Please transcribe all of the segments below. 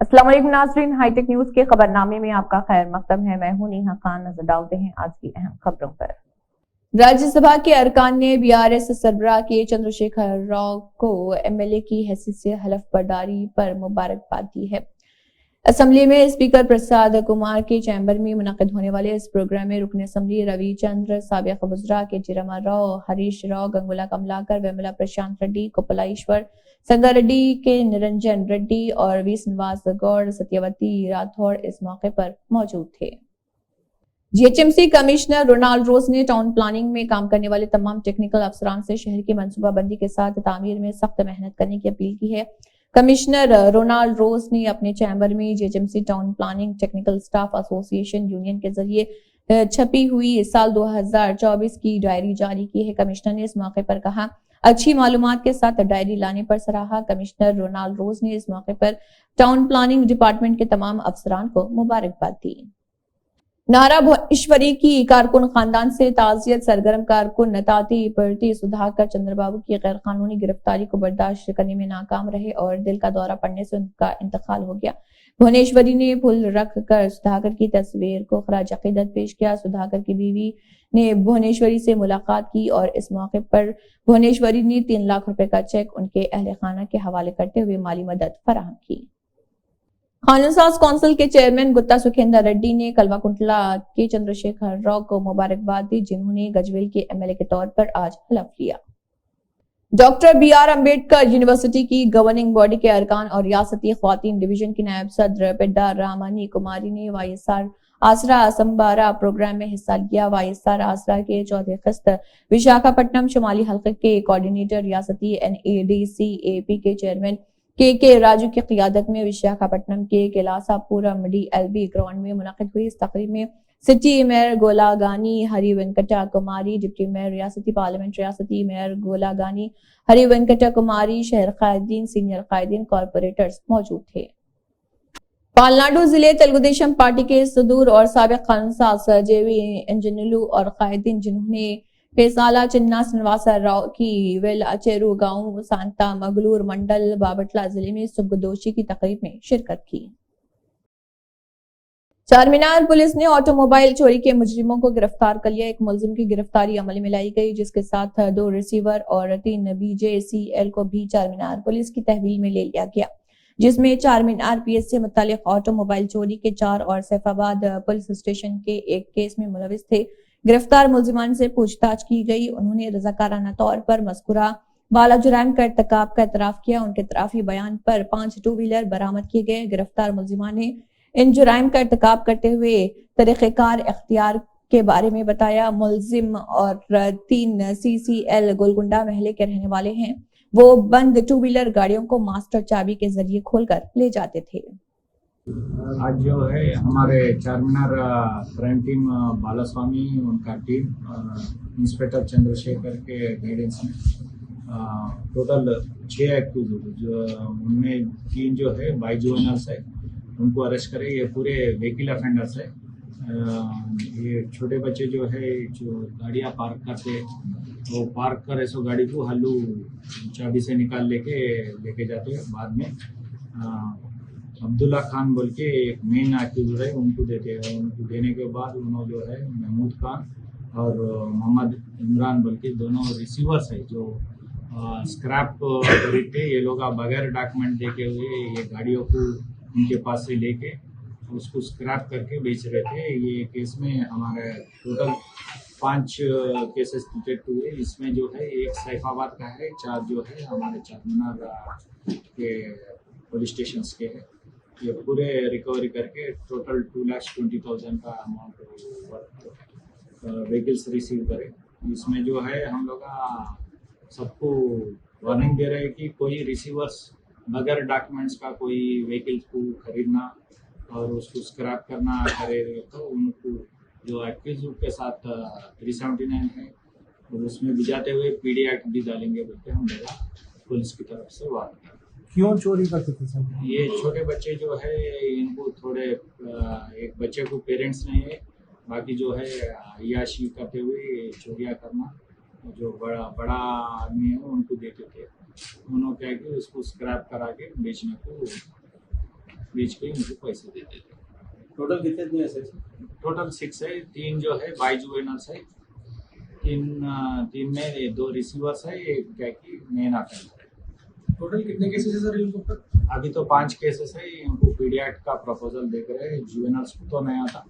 अस्सलाम वालेकुम नाज़रीन, हाईटेक न्यूज के खबरनामे में आपका खैर मकदम है। मैं हूं नेहा खान। नजर डालते हैं आज की अहम खबरों पर। राज्यसभा के अरकान ने बीआरएस सरबराह के चंद्रशेखर राव को एमएलए की हैसियत से हलफ बर्दारी पर मुबारकबाद दी है। असेंबली में स्पीकर प्रसाद कुमार के चैम्बर में मुनक्किद होने वाले इस प्रोग्राम में रुकन असेंबली रविचंद्र, साबिक वज़रा के चिरमा राव, हरीश राव, गंगुला कमलाकर, वेमुला प्रशांत रेड्डी, कोपलाईश्वर संगारेड्डी के निरंजन रेड्डी और वी श्रीनिवास गौड़, सत्यवती राठौड़ इस मौके पर मौजूद थे। जीएचएमसी कमिश्नर रोनाल्ड रोज ने टाउन प्लानिंग में काम करने वाले तमाम टेक्निकल अफसरान से शहर की मनसूबाबंदी के साथ तामीर में सख्त मेहनत करने की अपील की है। कमिश्नर रोनाल्ड रोज ने अपने चैम्बर में GHMC town planning technical staff association union के जरिए छपी हुई साल 2024 की डायरी जारी की है। कमिश्नर ने इस मौके पर कहा, अच्छी मालूमात के साथ डायरी लाने पर सराहा। कमिश्नर रोनाल्ड रोज ने इस मौके पर टाउन प्लानिंग डिपार्टमेंट के तमाम अफसरान को मुबारकबाद दी। नारा भुवनेश्वरी की कारकुन खानदान से ताजियत। सरगर्म कारकुन नताती पर्टी सुधाकर चंद्रबाबू की गैर कानूनी गिरफ्तारी को बर्दाश्त करने में नाकाम रहे और दिल का दौरा पड़ने से उनका इंतकाल हो गया। भुवनेश्वरी ने फूल रख कर सुधाकर की तस्वीर को खराज अकीदत पेश किया। सुधाकर की बीवी ने भुवनेश्वरी से मुलाकात की और इस मौके पर भुवनेश्वरी ने 3 लाख रुपए का चेक उनके अहले खाना के हवाले करते हुए माली मदद फराहम की। कानून साज काउंसिल के चेयरमैन गुत्ता सुखेंद्र रेड्डी ने कलवाकुंटला के चंद्रशेखर राव को मुबारकबाद दी, जिन्होंने गजवेल के एमएलए के तौर पर आज हलफ लिया। डॉक्टर बीआर अंबेडकर यूनिवर्सिटी की गवर्निंग बॉडी के अरकान और रियासती ख्वातीन डिवीजन की नायब सदर पेड्डा रामानी कुमारी ने वाईएसआर आसरा असंबारा प्रोग्राम में हिस्सा लिया। वाईएसआर आसरा के चौथे किस्त विशाखापट्टनम शुमाली हल्के के कोऑर्डिनेटर रियासती एनएडीसीएपी के चेयरमैन के राजू की क़ियादत में विशाखापट्टनम के कैलासापुरम डीएलबी ग्राउंड में मुनक़िद हुई इस तकरीब में सिटी मेयर गोलागानी हरि वेंकटा कुमारी, डिप्टी मेयर रियासती पार्लियामेंट, रियासती मेयर गोलागानी हरि वेंकटा कुमारी, शहर कायदीन, सीनियर कायदीन, कॉर्पोरेटर्स मौजूद थे। पालनाडु जिले तेलुगुदेशम पार्टी के सदूर और साबिक कानून साज जेवी इंजनीलू और कायदीन, जिन्होंने पेसाला चिन्ना श्रीनिवास राव की वेलाचेरू गांव सांता मगलूर मंडल बाबटला जिले में सुखदोशी की तकरीब में शिरकत की। चारमीनार पुलिस ने ऑटोमोबाइल चोरी के मुजरिमों को गिरफ्तार कर लिया। एक मुलजिम की गिरफ्तारी अमल में लाई गई, जिसके साथ 2 रिसीवर और 3 बीजेसीएल को भी चारमीनार पुलिस की तहवील में ले लिया गया, जिसमें चारमीनार पीएस से मुतालिक ऑटोमोबाइल चोरी के 4 और सैफाबाद पुलिस स्टेशन के एक केस में मुलविस थे। गिरफ्तार मुलजिमान से पूछताछ की गई। उन्होंने रजाकाराना तौर पर मज़कूरा वाला जुर्म का इर्तिकाब का एतराफ किया। उनके तराफी बयान पर 5 टू व्हीलर बरामद किए गए। गिरफ्तार मुलजिमान ने इन जुर्म का इर्तिकाब करते हुए तरीक़ेकार इख्तियार के बारे में बताया। मुलजिम और 3 सीसीएल गोलकुंडा महले के रहने वाले हैं। वो बंद 2 व्हीलर गाड़ियों को मास्टर चाबी के जरिए खोलकर ले जाते थे। आज जो है हमारे चारमीनार क्राइम टीम बालास्वामी, उनका टीम इंस्पेक्टर चंद्रशेखर के गाइडेंस में टोटल 6 एक्यूज जो उनमें 3 जो है बाई जुवेनल्स है, उनको अरेस्ट करे। ये पूरे व्हीकल अफेंडर्स है। ये छोटे बच्चे जो है जो गाड़ियाँ पार्क करते, वो पार्क करे सो गाड़ी को हल्लू चाबी से निकाल लेके जाते हैं। बाद में अब्दुल्ला खान बोल के एक मेन एक्यूज़र है, उनको देते हैं। उनको देने के बाद उन्होंने जो है महमूद खान और मोहम्मद इमरान बोल के दोनों रिसीवर्स है जो स्क्रैप खरीदते। ये लोग बगैर डॉक्यूमेंट देखे हुए ये गाड़ियों को उनके पास से लेके उसको स्क्रैप करके बेच रहे थे। ये केस में हमारे टोटल 5 केसेस डिटेक्ट हुए। इसमें जो है एक सैफाबाद का है, 4 जो है हमारे चारमीनार के पुलिस स्टेशन के है। ये पूरे रिकवरी करके टोटल 2,20,000 का अमाउंट व्हीकल्स रिसीव करे। इसमें जो है हम लोग सबको वार्निंग दे रहे हैं कि कोई रिसीवर्स बगैर डॉक्यूमेंट्स का कोई व्हीकल्स को खरीदना और उसको स्क्रैप करना करे तो उनको जो एक्यूज के साथ 379 है और उसमें भिजाते हुए पीडी एक्ट भी डालेंगे बोलते हम लोग पुलिस की तरफ से वार्निंग। क्यों चोरी करते थे सर? ये छोटे बच्चे जो है इनको थोड़े एक बच्चे को पेरेंट्स नहीं है, बाकी जो है अय्याशी करते हुए चोरियाँ करना। जो बड़ा आदमी है उनको देते थे, उन्होंने क्या कि उसको स्क्रैप करा के बेचने को बेच के उनको पैसे देते थे। टोटल कितने दिए सर? टोटल 6 है, 3 जो है बाई जुवेनल्स है, 3 में 2 रिसीवर्स है, एक क्या कि मेन अटेंडर है। टोटल कितने केसेस है सर इनके ऊपर? अभी तो 5 केसेस है, इनको पीडियाट का प्रपोजल देख रहे हैं। जुवेनल्स तो नया था,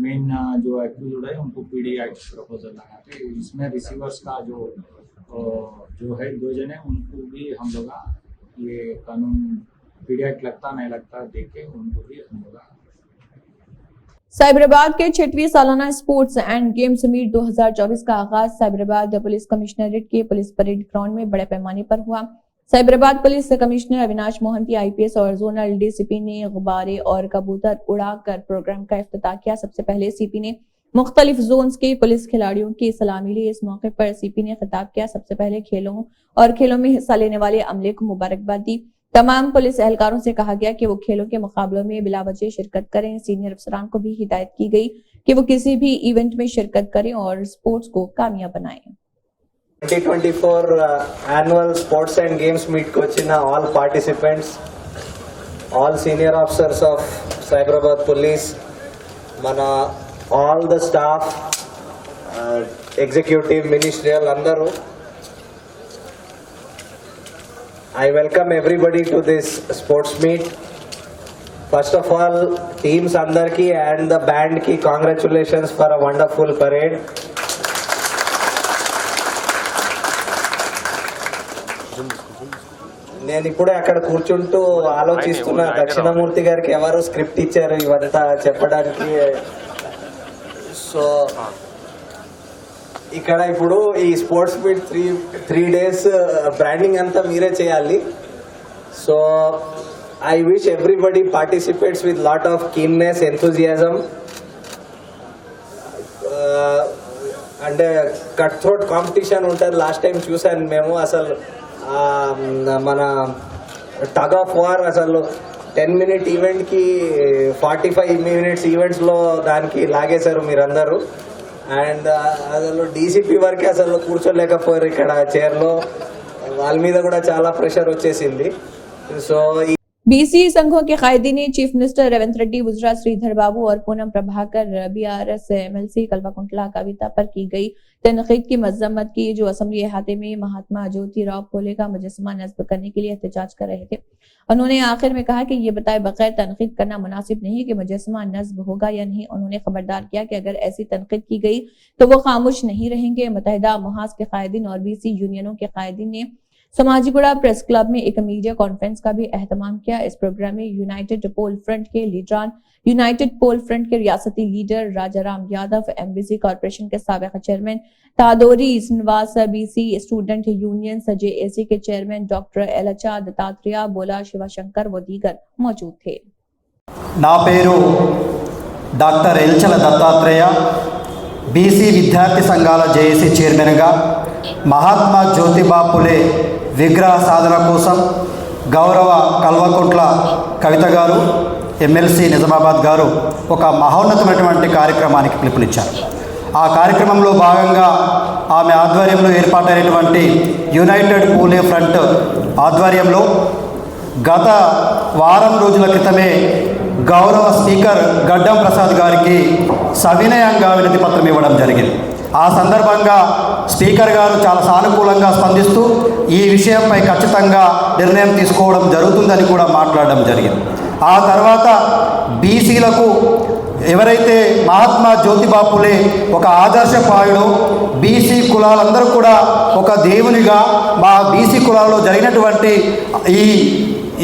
मेन जो एक्यूज्ड है उनको पीडियाट प्रपोजल लगाते। इसमें रिसीवर्स का जो है 2 जने, उनको भी हम लोग ये कानून पीडियाट लगता नहीं लगता देख के उनको भी हम लोग साइबराबाद के 6वीं सालाना स्पोर्ट्स एंड गेम्स मीट 2024 का आगाज साइबराबाद पुलिस कमिश्नरेट के पुलिस परेड ग्राउंड में बड़े पैमाने पर हुआ। Cyberabad police commissioner Avinash Mohanty IPS और जोनल डीसीपी ने गुब्बारे और कबूतर उड़ाकर प्रोग्राम का इफ्तिताह किया। सबसे पहले सीपी ने मुख्तलिफ जोन्स के पुलिस खिलाड़ियों की सलामी ली। इस मौके पर सीपी ने खिताब किया। सबसे पहले खेलों में हिस्सा लेने वाले अमले को मुबारकबाद दी। तमाम पुलिस एहलकारों से कहा गया कि वो खेलों के मुकाबलों में बिलावजह शिरकत करें। सीनियर अफसरान को भी हिदायत की गई कि वो किसी भी इवेंट में शिरकत करें और स्पोर्ट्स को कामयाब बनाएं। 2024 annual sports and games meet ko vachina all participants, all senior officers of Cyberabad police, mana all the staff, executive, ministerial andaru, I welcome everybody to this sports meet. First of all, teams andarki and the band ki congratulations for a wonderful parade. నేను ఇప్పుడే అక్కడ కూర్చుంటూ ఆలోచిస్తున్నా దక్షిణమూర్తి గారికి ఎవరు script ఇచ్చారు ఇవంతా చెప్పడానికి. సో ఇక్కడ ఇప్పుడు ఈ స్పోర్ట్స్ మీట్ 3 days బ్రాండింగ్ అంతా మీరే చేయాలి. So I wish everybody participates with lot of keenness, enthusiasm. అంటే కట్ థ్రోట్ కాంపిటీషన్ ఉంటుంది. లాస్ట్ టైం చూసాను మేము, అసలు మన టగ్ ఆఫ్ వార్ అసలు 10-minute ఈవెంట్కి 45 minutes ఈవెంట్స్లో దానికి లాగేశారు మీరందరూ. అండ్ అసలు డీసీపీ వరకు అసలు కూర్చోలేకపోయారు ఇక్కడ చైర్లో. వాళ్ళ మీద కూడా చాలా ప్రెషర్ వచ్చేసింది. సో बीसी संघों के कायदीन ने चीफ मिनिस्टर रेवंत रेड्डी, गुजरात श्रीधर बाबू और पूनम प्रभाकर बीआरएस एमएलसी कल्वाकुंटला कविता पर की गई तनकीद की मजम्मत की, जो असेंबली अहाते में महात्मा ज्योतिराव फुले का मुजस्समा नस्ब करने के लिए एहतजाज कर रहे थे। उन्होंने आखिर में कहा कि ये बताए बगैर तनकीद करना मुनासिब नहीं कि मुजस्समा नस्ब होगा या नहीं। उन्होंने खबरदार किया कि अगर ऐसी तनकीद की गई तो वो खामोश नहीं रहेंगे। मुत्तहिदा मुहाज के कायदीन और बीसी यूनियनों के कायदीन ने समाजीगुड़ा प्रेस क्लब में एक मीडिया कॉन्फ्रेंस का भी एहतमाम किया। इस प्रोग्राम में यूनाइटेड पोल फ्रंट के लीडरान, यूनाइटेड पोल फ्रंट के रियासती leader Rajaram Yadav, MBC corporation के साबिक chairman Tadori Srinivas, BC student union JAC के चेयरमैन डॉक्टर एलचा दत्तात्रेय, बोला शिवशंकर व दीगर मौजूद थे। నా పేరు డాక్టర్ ఎల్చల దత్తాత్రేయ, బీసీ విద్యార్థి సంఘాల జేఏసీ చైర్మన్గా మహాత్మా జ్యోతిబా ఫులే విగ్రహ సాధన కోసం గౌరవ కల్వకుంట్ల కవిత గారు, ఎమ్మెల్సీ నిజామాబాద్ గారు ఒక మహోన్నతమైనటువంటి కార్యక్రమానికి పిలుపునిచ్చారు. ఆ కార్యక్రమంలో భాగంగా ఆమె ఆధ్వర్యంలో ఏర్పాటైనటువంటి యునైటెడ్ పూలే ఫ్రంట్ ఆధ్వర్యంలో గత వారం రోజుల క్రితమే గౌరవ స్పీకర్ గడ్డం ప్రసాద్ గారికి సవినయంగా వినతి పత్రం ఇవ్వడం జరిగింది. ఆ సందర్భంగా స్పీకర్ గారు చాలా సానుకూలంగా స్పందిస్తూ ఈ విషయంపై ఖచ్చితంగా నిర్ణయం తీసుకోవడం జరుగుతుందని కూడా మాట్లాడడం జరిగింది. ఆ తర్వాత బీసీలకు ఎవరైతే మహాత్మా జ్యోతిబా ఫులే ఒక ఆదర్శపాయుడు, బీసీ కులాలందరూ కూడా ఒక దేవునిగా మా బీసీ కులాలలో జరిగినటువంటి ఈ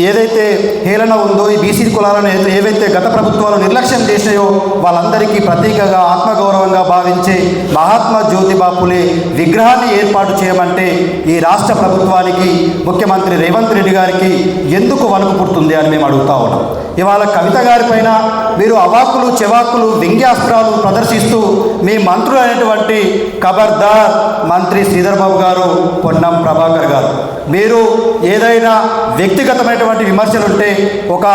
ఏదైతే హేళన ఉందో, ఈ బీసీ కులాలను ఏవైతే గత ప్రభుత్వాలు నిర్లక్ష్యం చేసినాయో వాళ్ళందరికీ ప్రతీకగా ఆత్మగౌరవంగా భావించే మహాత్మా జ్యోతిబా ఫులే విగ్రహాన్ని ఏర్పాటు చేయమంటే ఈ రాష్ట్ర ప్రభుత్వానికి, ముఖ్యమంత్రి రేవంత్ రెడ్డి గారికి ఎందుకు వణుకు పుడుతుంది అని మేము అడుగుతా ఉన్నాం. ఇవాళ కవిత గారిపైన మీరు అవాకులు చెవాకులు వ్యంగ్యాస్త్రాలు ప్రదర్శిస్తూ మీ మంత్రులు అయినటువంటి ఖబర్దార్ మంత్రి శ్రీధర్ బాబు గారు, పొన్నం ప్రభాకర్ గారు, మీరు ఏదైనా వ్యక్తిగతమైనటువంటి విమర్శలుంటే ఒక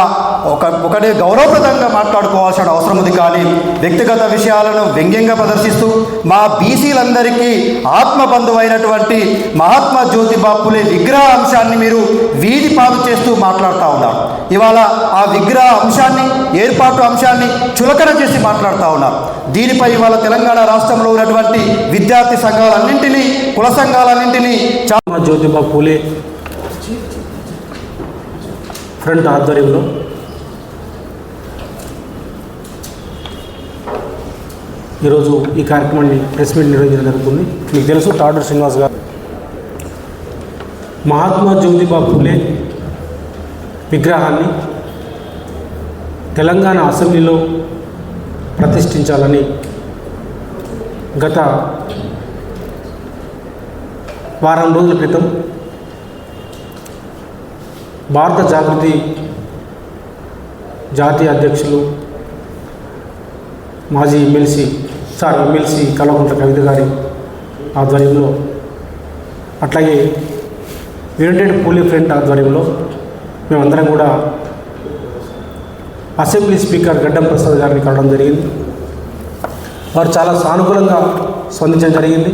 ఒకటే గౌరవప్రదంగా మాట్లాడుకోవాల్సిన అవసరం ఉంది. కానీ వ్యక్తిగత విషయాలను వ్యంగ్యంగా ప్రదర్శిస్తూ మా బీసీలందరికీ ఆత్మబంధువైనటువంటి మహాత్మా జ్యోతిబా ఫులే విగ్రహ అంశాన్ని మీరు వీధి పాలు చేస్తూ మాట్లాడుతూ ఉన్నారు. ఇవాళ ఆ విగ్రహ అంశాన్ని, ఏర్పాటు అంశాన్ని చులకన చేసి మాట్లాడుతూ ఉన్నారు. దీనిపై ఇవాళ తెలంగాణ రాష్ట్రంలో ఉన్నటువంటి విద్యార్థి సంఘాలన్నింటినీ, కుల సంఘాలన్నింటినీ మహాత్మా జ్యోతిబా ఫూలే ఫ్రంట్ ఆధ్వర్యంలో ఈరోజు ఈ కార్యక్రమాన్ని ప్రెస్ మీట్ నిర్వహించడం జరుగుతుంది. మీకు తెలుసు, తాడూరు శ్రీనివాస్ గారు మహాత్మా జ్యోతిబా ఫూలే విగ్రహాన్ని తెలంగాణ అసెంబ్లీలో ప్రతిష్ఠించాలని గత వారం రోజుల క్రితం భారత జాగృతి జాతీయ అధ్యక్షులు మాజీ ఎమ్మెల్సీ కల్వకుంట్ల కవిత గారి ఆధ్వర్యంలో, అట్లాగే యునైటెడ్ ఫూలే ఫ్రంట్ ఆధ్వర్యంలో మేమందరం కూడా అసెంబ్లీ స్పీకర్ గడ్డం ప్రసాద్ గారిని కలవడం జరిగింది. వారు చాలా సానుకూలంగా స్పందించడం జరిగింది.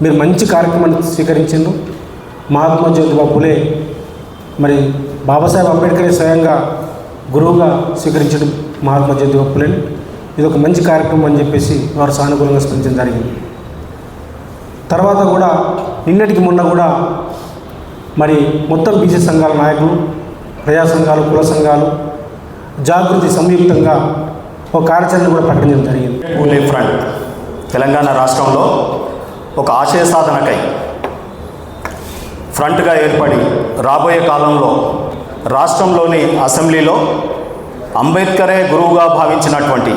మీరు మంచి కార్యక్రమాన్ని స్వీకరించారు. మహాత్మా జ్యోతిబా ఫూలే మరి బాబాసాహెబ్ అంబేద్కర్ స్వయంగా గురువుగా స్వీకరించడం మహాత్మా జ్యోతిబా ఫూలేని. ఇది ఒక మంచి కార్యక్రమం అని చెప్పేసి వారు సానుకూలంగా స్పందించడం జరిగింది. తర్వాత కూడా నిన్నటికి మొన్న కూడా మరి మొత్తం బీసీ సంఘాల నాయకులు, ప్రజా సంఘాలు, కుల సంఘాలు జాగృతి సంయుక్తంగా ఒక కార్యాచరణ కూడా ప్రకటించడం జరిగింది. ఫూలే ఫ్రంట్ తెలంగాణ రాష్ట్రంలో ఒక ఆశయ సాధనకై ఫ్రంట్గా ఏర్పడి రాబోయే కాలంలో రాష్ట్రంలోని అసెంబ్లీలో అంబేద్కరే గురువుగా భావించినటువంటి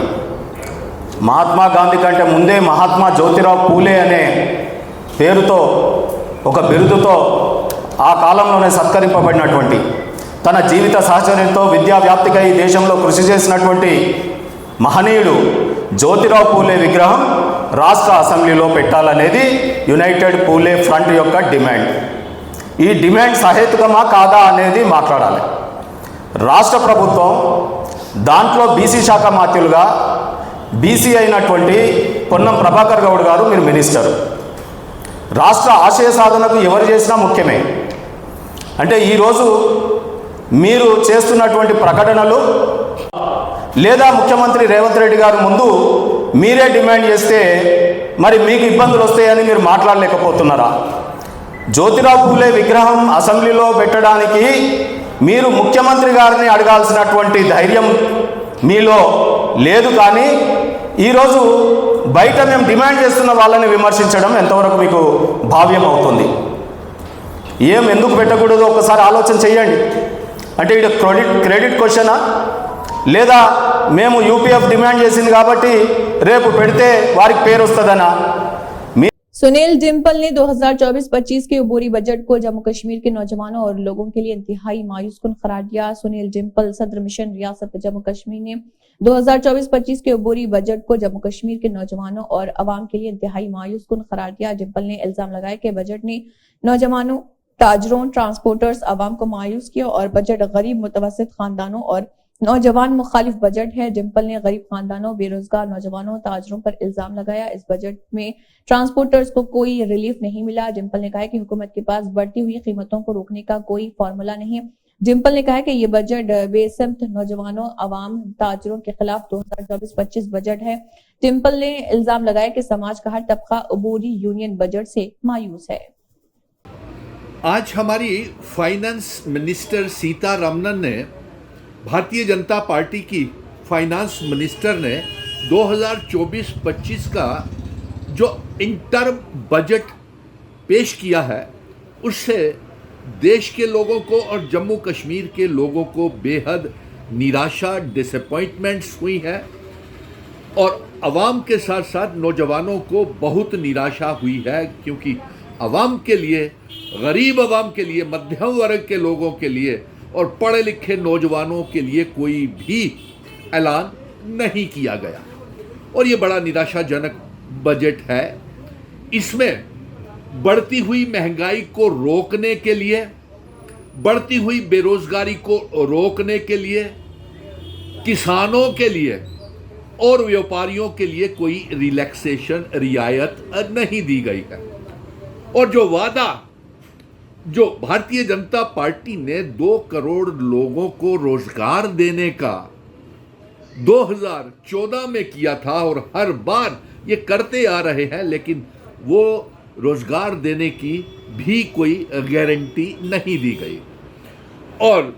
మహాత్మా గాంధీ కంటే ముందే మహాత్మా జ్యోతిరావు ఫూలే అనే పేరుతో, ఒక బిరుదుతో ఆ కాలంలోనే సత్కరింపబడినటువంటి, తన జీవిత సహచర్యంతో విద్యా వ్యాప్తికై దేశంలో కృషి చేసినటువంటి మహనీయుడు జ్యోతిరావు ఫూలే విగ్రహం రాష్ట్ర అసెంబ్లీలో పెట్టాలనేది యునైటెడ్ ఫూలే ఫ్రంట్ యొక్క డిమాండ్. ఈ డిమాండ్ సహేతుకమా కాదా అనేది మాట్లాడాలి. రాష్ట్ర ప్రభుత్వం దాంట్లో బీసీ శాఖ మాత్యులుగా బీసీ అయినటువంటి పొన్నం ప్రభాకర్ గౌడ్ గారు, మీరు మినిస్టర్. రాష్ట్ర ఆశయ సాధనకు ఎవరు చేసినా ముఖ్యమే. అంటే ఈరోజు మీరు చేస్తున్నటువంటి ప్రకటనలు లేదా ముఖ్యమంత్రి రేవంత్ రెడ్డి గారు ముందు మీరే డిమాండ్ చేస్తే మరి మీకు ఇబ్బందులు వస్తాయని మీరు మాట్లాడలేకపోతున్నారా? జ్యోతిరావు ఫూలే విగ్రహం అసెంబ్లీలో పెట్టడానికి మీరు ముఖ్యమంత్రి గారిని అడగాల్సినటువంటి ధైర్యం మీలో లేదు. కానీ ఈరోజు బయట మేము డిమాండ్ చేస్తున్న వాళ్ళని విమర్శించడం ఎంతవరకు మీకు భావ్యం అవుతుంది? ఎందుకు పెట్టకూడదు ఒకసారి ఆలోచన చేయండి. అంటే ఇది క్రెడిట్ క్వశ్చనా, లేదా మేము యూపీఎఫ్ డిమాండ్ చేసింది కాబట్టి రేపు పెడితే వారికి పేరు వస్తుందనా? सुनील डिम्पल ने 2024-25 के अबूरी बजट को जम्मू कश्मीर के नौजवानों और लोगों के लिए इंतहाई मायूसकुन करार दिया। सुनील डिम्पल सदर मिशन रियासत जम्मू कश्मीर ने 2024-25 के अबूरी बजट को जम्मू कश्मीर के नौजवानों और अवाम के लिए इंतहाई मायूसकुन करार दिया। डिम्पल ने इल्जाम लगाया कि बजट ने नौजवानों, ताजरों, ट्रांसपोर्टर्स, अवाम को मायूस किया और बजट गरीब मुतवस्सित खानदानों और नौजवान मुखालिफ बजट है। डिम्पल ने गरीब खानदानों, बेरोजगार नौजवानों, ताजरों पर इल्जाम लगाया इस बजट में ट्रांसपोर्टर्स को कोई रिलीफ नहीं मिला। डिम्पल ने कहा कि हुकूमत के पास बढ़ती हुई कीमतों को रोकने का कोई फॉर्मूला नहीं। डिम्पल ने कहा कि ये बजट बेसमत नौजवानों, अवाम, ताजरों के खिलाफ 2024-25 बजट है। डिम्पल ने इल्जाम लगाया कि समाज का हर तबका अबूरी यूनियन बजट से मायूस है। आज हमारी फाइनेंस मिनिस्टर सीतारमण ने, भारतीय जनता पार्टी की फाइनेंस मिनिस्टर ने 2024-25 का जो इंटर्म बजट पेश किया है उससे देश के लोगों को और जम्मू कश्मीर के लोगों को बेहद निराशा, डिसअपॉइंटमेंट्स हुई है और आवाम के साथ साथ नौजवानों को बहुत निराशा हुई है, क्योंकि आवाम के लिए, गरीब आवाम के लिए, मध्यम वर्ग के लोगों के लिए और पढ़े लिखे नौजवानों के लिए कोई भी ऐलान नहीं किया गया और ये बड़ा निराशाजनक बजट है। इसमें बढ़ती हुई महंगाई को रोकने के लिए, बढ़ती हुई बेरोजगारी को रोकने के लिए किसानों के लिए और व्यापारियों के लिए कोई रिलैक्सेशन रियायत नहीं दी गई है। और जो वादा जो भारतीय जनता पार्टी ने 2 करोड़ लोगों को रोजगार देने का 2014 में किया था और हर बार ये करते आ रहे हैं, लेकिन वो रोजगार देने की भी कोई गारंटी नहीं दी गई। और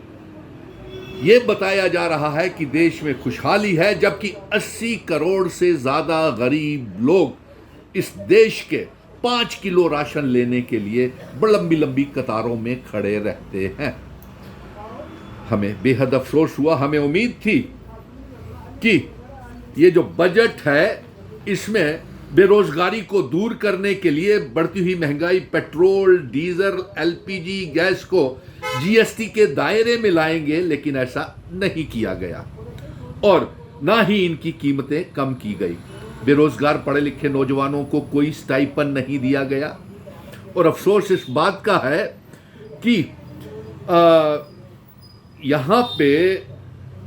ये बताया जा रहा है कि देश में खुशहाली है, जबकि 80 करोड़ से ज़्यादा गरीब लोग इस देश के 5 किलो राशन लेने के लिए लंबी लंबी कतारों में खड़े रहते हैं। हमें बेहद अफसोस हुआ। हमें उम्मीद थी कि ये जो बजट है इसमें बेरोजगारी को दूर करने के लिए बढ़ती हुई महंगाई, पेट्रोल, डीजल, एलपीजी गैस को जीएसटी के दायरे में लाएंगे, लेकिन ऐसा नहीं किया गया और ना ही इनकी कीमतें कम की गई। बेरोजगार पढ़े लिखे नौजवानों को कोई स्टाइपन नहीं दिया गया। और अफसोस इस बात का है कि यहाँ पे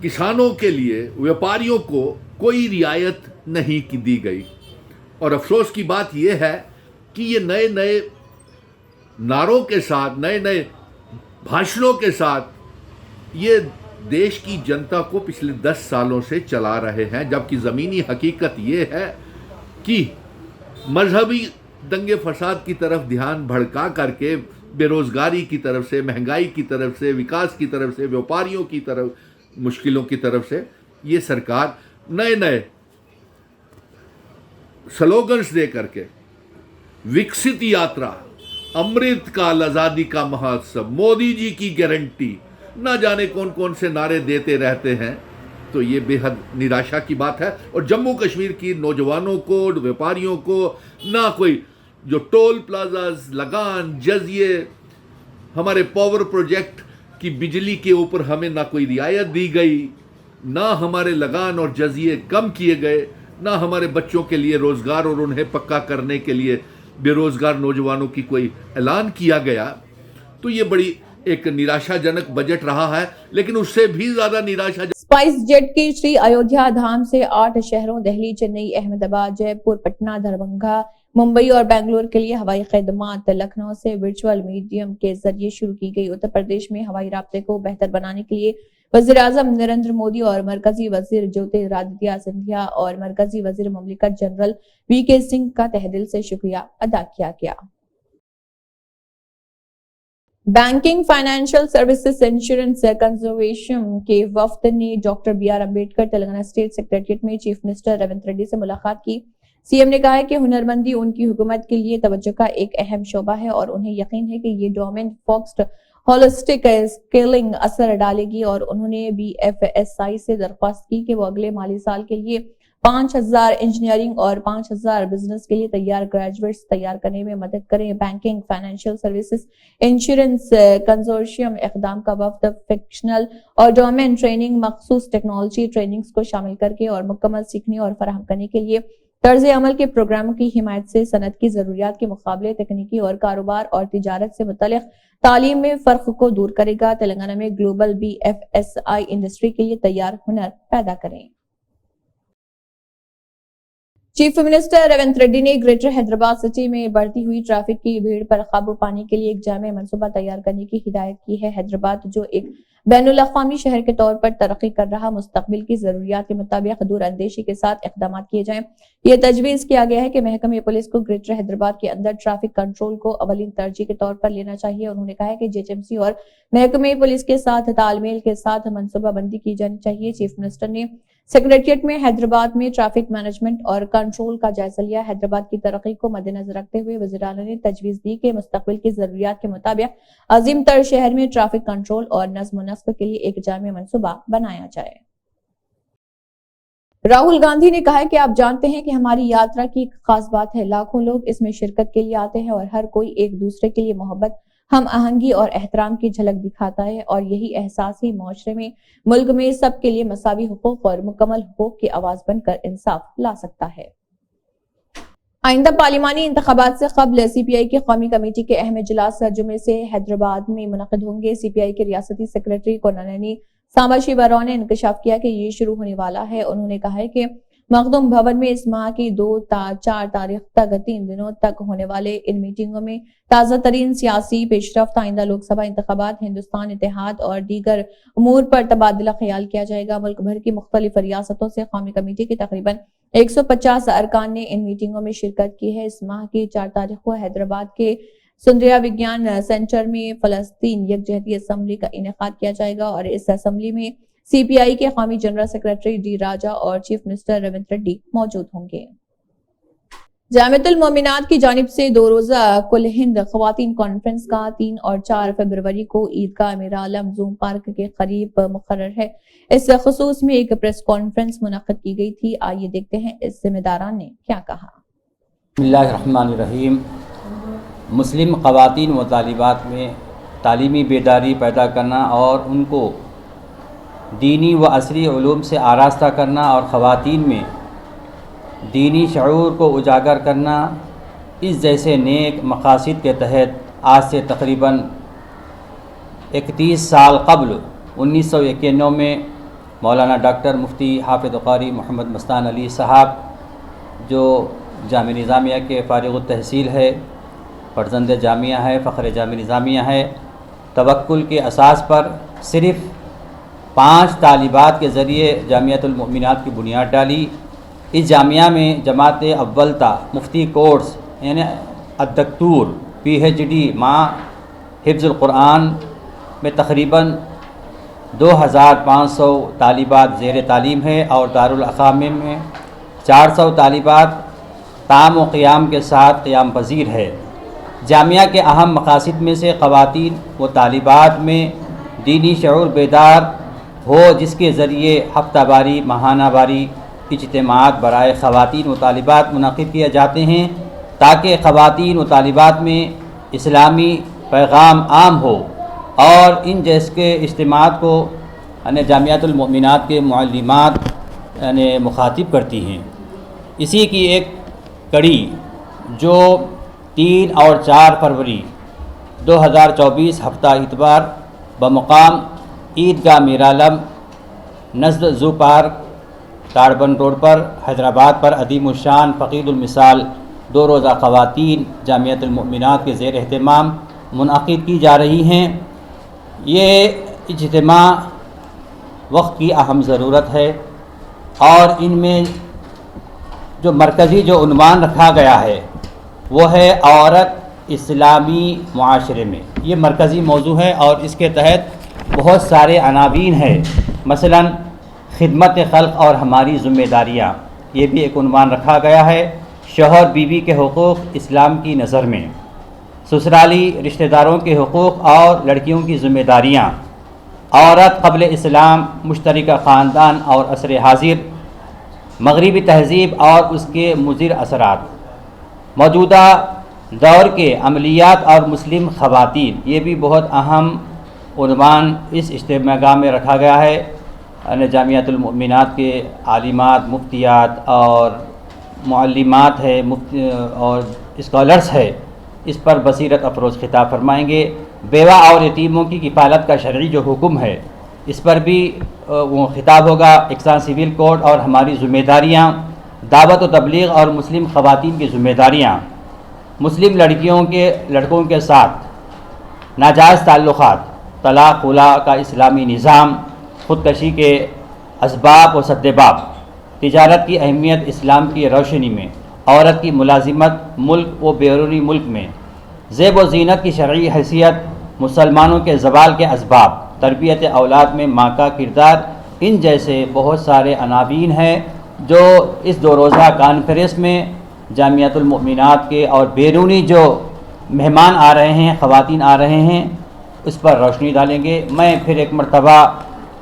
किसानों के लिए, व्यापारियों को कोई रियायत नहीं दी गई। और अफसोस की बात यह है कि ये नए नए नारों के साथ, नए नए भाषणों के साथ ये देश की जनता को पिछले 10 सालों से चला रहे हैं, जबकि ज़मीनी हकीकत ये है कि मजहबी दंगे फसाद की तरफ ध्यान भड़का करके बेरोजगारी की तरफ से, महंगाई की तरफ से, विकास की तरफ से, व्यापारियों की तरफ, मुश्किलों की तरफ से ये सरकार नए नए स्लोगन्स दे करके विकसित यात्रा, अमृत काल, आज़ादी का महोत्सव, मोदी जी की गारंटी, ना जाने कौन कौन से नारे देते रहते हैं। तो ये बेहद निराशा की बात है। और जम्मू कश्मीर की नौजवानों को, व्यापारियों को ना कोई जो टोल प्लाजाज, लगान, जजिए, हमारे पावर प्रोजेक्ट की बिजली के ऊपर हमें ना कोई रियायत दी गई, ना हमारे लगान और जजिए कम किए गए, ना हमारे बच्चों के लिए रोज़गार और उन्हें पक्का करने के लिए बेरोज़गार नौजवानों की कोई ऐलान किया गया। तो ये बड़ी एक निराशाजनक बजट रहा है। लेकिन उससे भी ज़्यादा निराशा स्पाइस जेट की श्री अयोध्या धाम से 8 शहरों दिल्ली, चेन्नई, अहमदाबाद, जयपुर, पटना, दरभंगा, मुंबई और बेंगलुरु के लिए हवाई खिदमात लखनऊ से वर्चुअल मीडियम के जरिए शुरू की गई। उत्तर प्रदेश में हवाई राब्ते को बेहतर बनाने के लिए वजीर आजम नरेंद्र मोदी और मरकजी वजीर ज्योतिरादित्य सिंधिया और मरकजी वजीर मुमलिकत जनरल वीके सिंह का तहे दिल से शुक्रिया अदा किया गया। Banking, financial services, insurance, conservation के वफ्द ने doctor BR Ambedkar Telangana state secretariat में चीफ मिनिस्टर रेवंत रेड्डी से मुलाकात की। सीएम ने कहा है कि हुनरमंदी उनकी हुकूमत के लिए तवज्जो का एक अहम शोबा है और उन्हें यकीन है कि ये डोमेन फोकस्ड होलिस्टिक स्केलिंग असर डालेगी। और उन्होंने BFSI से दरख्वास्त की कि वो अगले माली साल के लिए 5000 इंजीनियरिंग और 5000 बिजनेस के लिए तैयार ग्रेजुएट्स तैयार करने में मदद करें। Banking, financial services, insurance consortium इक़दाम का वफ्द फिक्शनल और डोमेन ट्रेनिंग, मखसूस टेक्नोलॉजी ट्रेनिंग्स को शामिल करके और मुकम्मल सीखने और फराहम करने के लिए तर्ज अमल के प्रोग्रामों की हिमायत से सनत की जरूरियात के मुकाबले तकनीकी और कारोबार और तिजारत से मुतल्लिक तालीम में फर्क को दूर करेगा। तेलंगाना में ग्लोबल BFSI इंडस्ट्री के लिए तैयार हुनर पैदा करें। चीफ मिनिस्टर रेवंत रेड्डी ने ग्रेटर हैदराबाद सिटी में बढ़ती हुई ट्रैफिक की भीड़ पर काबू पाने के लिए एक जामे मंसूबा तैयार करने की हिदायत की है। हैदराबाद जो एक बैनुल अक़वामी शहर के तौर पर तरक्की कर रहा, मुस्तकबिल की जरूरियात के मुताबिक दूर अंदेशी के साथ इक़दाम किए जाएं। यह तजवीज किया गया है कि महकमे पुलिस को ग्रेटर हैदराबाद के अंदर ट्रैफिक कंट्रोल को अवलीन तरजीह के तौर पर लेना चाहिए। उन्होंने कहा है कि JHMC और महकमे पुलिस के साथ तालमेल के साथ मनसूबाबंदी की जानी चाहिए। चीफ मिनिस्टर ने सेक्रेटरिएट में हैदराबाद में ट्रैफिक मैनेजमेंट और कंट्रोल का जायजा लिया। हैदराबाद की तरक्की को मद्देनजर रखते हुए वज़ीर-ए-आला ने तजवीज दी कि मुस्तकबिल की जरूरियात के मुताबिक अजीम तर शहर में ट्रैफिक कंट्रोल और नज़्म व नस्क के लिए एक जामे मंसूबा बनाया जाए। राहुल गांधी ने कहा है कि आप जानते हैं कि हमारी यात्रा की एक खास बात है, लाखों लोग इसमें शिरकत के लिए आते हैं और हर कोई एक दूसरे के लिए मोहब्बत, हम आहंगी और एहतराम की झलक दिखाता है और यही एहसास ही मुआशरे में, मुल्क में सबके लिए मसावी हुकूक और मुकम्मल हुकूक की आवाज बनकर इंसाफ ला सकता है। आइंदा पार्लिमानी इंतखाबात से कबल CPI की कौमी कमेटी के अहम इजलास जुमे से हैदराबाद में मुनक़िद होंगे। CPI के रियासती सेक्रेटरी कोनानी सांबा शिवराव ने इंकशाफ किया कि ये शुरू होने वाला है। उन्होंने कहा है कि मखदूम भवन में इस माह की 2-4 तारीख तक 3 दिनों तक होने वाले इन मीटिंगों में ताज़ा तरीन सियासी पेशरफ्त, आइंदा लोकसभा इंतखाबात, हिंदुस्तान इत्तेहाद और दीगर उमूर पर तबादला ख्याल किया जाएगा। मुल्क भर की मुख्तलिफ रियासतों से कौमी कमेटी के तकरीबन 150 अरकान ने इन मीटिंगों में शिरकत की है। इस माह की 4 तारीख को हैदराबाद के सुंदरिया विज्ञान सेंटर में फलस्तीन यकजहती असम्बली का इनेकाद किया जाएगा और इस असम्बली में CPI के कौमी जनरल सेक्रेटरी D राजा और चीफ मिनिस्टर रविंद्र रेड्डी मौजूद होंगे। जामियतुल मोमिनात की जानिब से 2 रोजा कुल हिंद ख्वातीन कॉन्फ्रेंस का 3 और 4 फरवरी को ईदगाह मीर आलम जूम पार्क के करीब मुकर्रर है। इस खुसूस में एक प्रेस कॉन्फ्रेंस मुनक्किद की गई थी। आइए देखते हैं इस जिम्मेदारान ने क्या कहा। बिस्मिल्लाहिर्रहमानिर्रहीम। मुस्लिम ख़वातीन व तालिबात में तालीमी बेदारी पैदा करना और उनको दीनी व असरी उलूम से आरास्ता करना और ख़वातीन में दीनी शऊर को उजागर करना, इस जैसे नेक मकासद के तहत आज से तकरीबन 31 साल कबल 1991 में मौलाना डॉक्टर मुफ्ती हाफिज़ कारी मोहम्मद मस्तान अली साहब, जो जामिया निज़ामिया के फ़ारिग़ तहसील है, फर्जंद जामिया है, फ़ख्र जामिया निज़ामिया है, तवक्कुल के असास पर सिर्फ़ 5 तालिबात के ज़रिए जामियातुल मोमिनात की बुनियाद डाली। इस जामिया में जमात अव्वल ता मुफ्ती कोर्स यानी अद्दक्तूर PhD माँ हिफ्ज़ुल कुरान में तकरीबन 2500 तालिबात ज़ेर तालीम है और दारुल अक़ाम में 400 तालिबात ताम व क़ियाम के साथ क़ियाम पज़ीर है। जामिया के अहम मकासद में से ख़वातीन व तालिबात में दीनी शऊर बेदार हो, जिसके ज़रिए हफ्तावारी माहानावारी इज्तिमात बराए ख़वातीन व तालिबात मुनक़िद किए जाते हैं, ताकि ख़वातीन व तालिबात में इस्लामी पैगाम आम हो और इन जैसे इज्तिमात को जामियातुल मोमिनात के मुअल्लिमात मुखातिब करती हैं। इसी की एक कड़ी जो 3 और 4 फरवरी 2024 हफ्ता इतवार बमुकाम ईदगाह Mir Alam नज़द zoo park ताड़बन road पर हैदराबाद पर अदीमुशान फ़कीरुल मिसाल 2 रोज़ा ख़वातीन जामियातुल मोमिनात के ज़ेर एहतमाम मुनक़िद की जा रही हैं। ये इज्तिमा वक्त की अहम ज़रूरत है और इनमें जो मरकज़ी जो उन्वान रखा गया है वो है औरत इस्लामी मुआशरे में। ये मरकज़ी मौजू है और इसके तहत बहुत सारे अनावीन है, मसलन खिदमत खल्क़ और हमारी ज़िम्मेदारियाँ, ये भी एक उन्वान रखा गया है। शौहर बीवी के हुकूक़ इस्लाम की नज़र में, ससुराली रिश्तेदारों के हुकूक़ और लड़कियों की ज़िम्मेदारियाँ, औरत क़ब्ल इस्लाम, मुश्तरका ख़ानदान और असर हाजिर, मग़रिबी तहज़ीब और उसके मुज़िर असरात, मौजूदा दौर के अमलियात और मुस्लिम ख़वातीन, ये भी बहुत अहम उन्वान इस इज्तिमा में रखा गया है। जामियातुल मोमिनात के आलिमात, मुफ्तियात और मुअल्लिमात है और स्कॉलर्स है, इस पर बसीरत अफरोज़ खिताब फरमाएंगे। बेवा और यतीमों की किफ़ालत का शरई जो हुक्म है, इस पर भी वो खिताब होगा। इकसान सिविल कोड और हमारी ज़िम्मेदारियाँ, दावत व तबलीग और मुस्लिम ख़वातीन की ज़िम्मेदारियाँ, मुस्लिम लड़कों के साथ नाजायज़ ताल्लुक़ात, तलाक़ खुला का इस्लामी निज़ाम, ख़ुदकशी के असबाब व सद्देबाब, तिजारत की अहमियत इस्लाम की रोशनी में, औरत की मुलाजिमत मुल्क व बैरूनी मुल्क में, ज़ेब व ज़ीनत की शरई हैसियत, मुसलमानों के ज़वाल के असबाब, तरबियत औलाद में माँ का किरदार, इन जैसे बहुत सारे अनावीन हैं जो इस 2 रोज़ा कॉन्फ्रेंस में जामियातुल मोमिनात के और बैरूनी जो मेहमान आ रहे हैं, ख़वातीन आ रहे हैं, उस पर रोशनी डालेंगे। मैं फिर एक मरतबा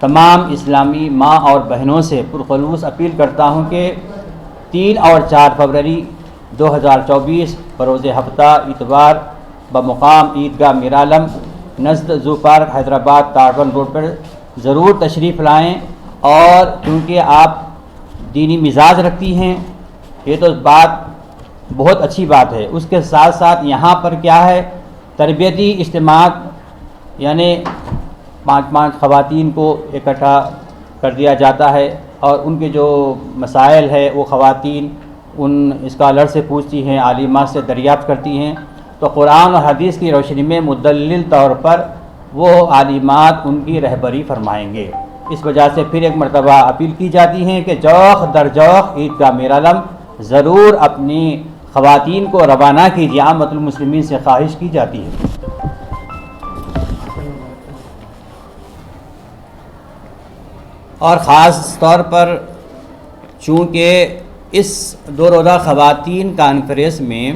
तमाम इस्लामी माँ और बहनों से पुरखलूस अपील करता हूँ कि 3 और 4 फरवरी 2024 बरोज़ हफ्ता इतवार बमुकाम ईदगाह Mir Alam नज़द zoo park Hyderabad ताड़बन road पर ज़रूर तशरीफ़ लाएँ। और क्योंकि आप दीनी मिजाज रखती हैं, ये तो बात बहुत अच्छी बात है, उसके साथ साथ यहाँ पर क्या है, तरबियती इज्तिमात यानी 5 خواتین کو اکٹھا کر دیا جاتا ہے اور ان کے جو مسائل ہے وہ خواتین ان اسکالر سے پوچھتی ہیں، عالمات سے دریافت کرتی ہیں، تو قرآن اور حدیث کی روشنی میں مدلل طور پر وہ عالمات ان کی رہبری فرمائیں گے۔ اس وجہ سے پھر ایک مرتبہ اپیل کی جاتی ہے کہ جوخ در جوخ عیدگاہ میرالم ضرور اپنی خواتین کو روانہ کیجیے، عامۃ المسلمین سے خواہش کی جاتی ہے۔ اور خاص طور پر چونکہ اس 2 روزہ خواتین کانفرنس میں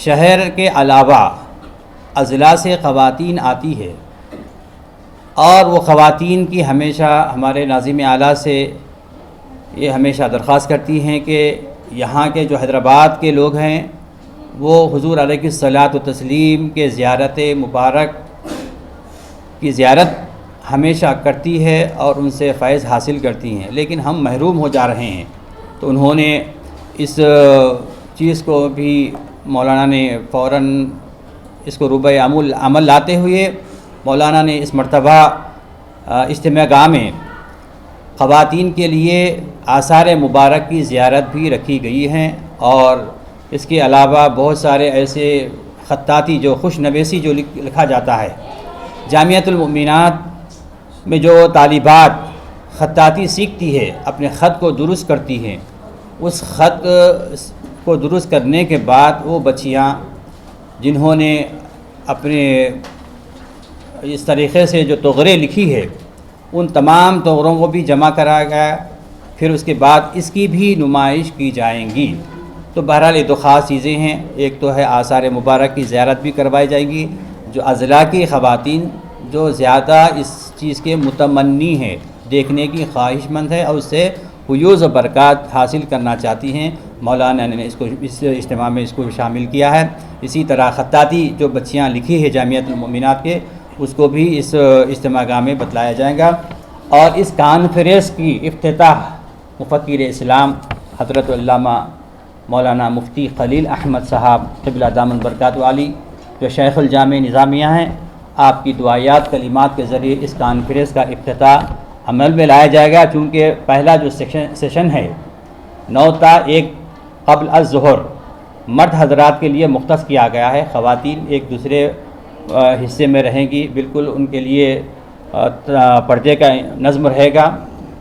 شہر کے علاوہ اضلاع سے خواتین آتی ہے، اور وہ خواتین کی ہمیشہ ہمارے ناظم اعلیٰ سے یہ ہمیشہ درخواست کرتی ہیں کہ یہاں کے جو حیدرآباد کے لوگ ہیں وہ حضور علیہ الصلاۃ والتسلیم کے زیارت مبارک کی زیارت ہمیشہ کرتی ہے اور ان سے فیض حاصل کرتی ہیں، لیکن ہم محروم ہو جا رہے ہیں۔ تو انہوں نے اس چیز کو بھی مولانا نے فوراً اس کو روبہ عمل لاتے ہوئے مولانا نے اس مرتبہ اجتماع گاہ میں خواتین کے لیے آثار مبارک کی زیارت بھی رکھی گئی ہیں، اور اس کے علاوہ بہت سارے ایسے خطاطی جو خوش نویسی جو لکھا جاتا ہے، جامعۃ المؤمنات میں جو طالبات خطاطی سیکھتی ہے، اپنے خط کو درست کرتی ہیں، اس خط کو درست کرنے کے بعد وہ بچیاں جنہوں نے اپنے اس طریقے سے جو تغرے لکھی ہے ان تمام تغروں کو بھی جمع کرایا گیا، پھر اس کے بعد اس کی بھی نمائش کی جائیں گی۔ تو بہرحال یہ 2 خاص چیزیں ہیں، ایک تو ہے آثار مبارک کی زیارت بھی کروائی جائے گی، جو اضلاع کی خواتین جو زیادہ اس چیز کے متمنی ہیں، دیکھنے کی خواہش مند ہے اور اس سے فیوز و برکات حاصل کرنا چاہتی ہیں، مولانا نے اس اجتماع میں اس کو شامل کیا ہے۔ اسی طرح خطاطی جو بچیاں لکھی ہے جامعۃ المؤمنات کے، اس کو بھی اس اجتماع گاہ میں بتلایا جائے گا۔ اور اس کانفرنس کی افتتاح مفکر اسلام حضرت علامہ مولانا مفتی خلیل احمد صاحب قبلہ دامن برکات عالی جو شیخ الجامع نظامیہ ہیں، آپ کی دعائیات کلمات کے ذریعے اس کانفرنس کا افتتاح عمل میں لایا جائے گا، چونکہ پہلا جو سیشن ہے 9 تا 1 قبل الظہر مرد حضرات کے لیے مختص کیا گیا ہے، خواتین ایک دوسرے حصے میں رہیں گی، بالکل ان کے لیے پردے کا نظم رہے گا،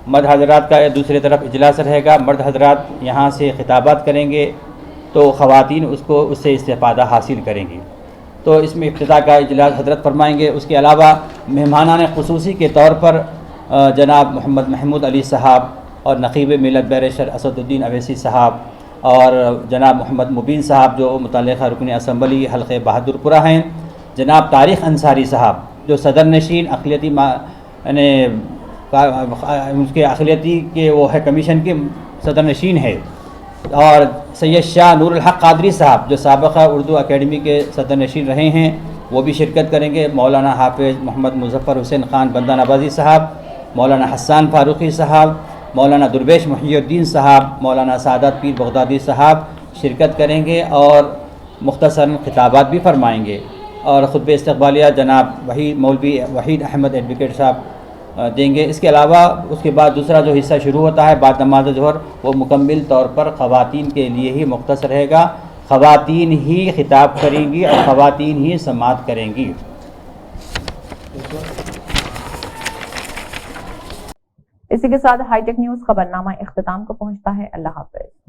مرد حضرات کا دوسری طرف اجلاس رہے گا، مرد حضرات یہاں سے خطابات کریں گے تو خواتین اس سے استفادہ حاصل کریں گی۔ تو اس میں افتتاح کا اجلاس حضرت فرمائیں گے۔ اس کے علاوہ مہمانان خصوصی کے طور پر جناب محمد محمود علی صاحب اور نقیب ملت بیرشر اسد الدین اویسی صاحب اور جناب محمد مبین صاحب جو متعلقہ رکن اسمبلی حلقہ بہادر پورہ ہیں، جناب طارق انصاری صاحب جو صدر نشین اقلیتی یعنی اس کے اقلیتی کے وہ ہے کمیشن کے صدر نشین ہے، اور سید شاہ نور الحق قادری صاحب جو سابقہ اردو اکیڈمی کے صدر نشین رہے ہیں، وہ بھی شرکت کریں گے۔ مولانا حافظ محمد مظفر حسین خان بندہ نوازی صاحب، مولانا حسان فاروقی صاحب، مولانا درویش محی الدین صاحب، مولانا سعادت پیر بغدادی صاحب شرکت کریں گے اور مختصراً خطابات بھی فرمائیں گے، اور خطبہ استقبالیہ جناب مولوی وحید احمد ایڈوکیٹ صاحب دیں گے۔ اس کے علاوہ اس کے بعد دوسرا جو حصہ شروع ہوتا ہے بعد نماز ظہر، وہ مکمل طور پر خواتین کے لیے ہی مختص رہے گا، خواتین ہی خطاب کریں گی اور خواتین ہی سماعت کریں گی۔ اسی کے ساتھ ہائی ٹیک نیوز خبرنامہ اختتام کو پہنچتا ہے۔ اللہ حافظ۔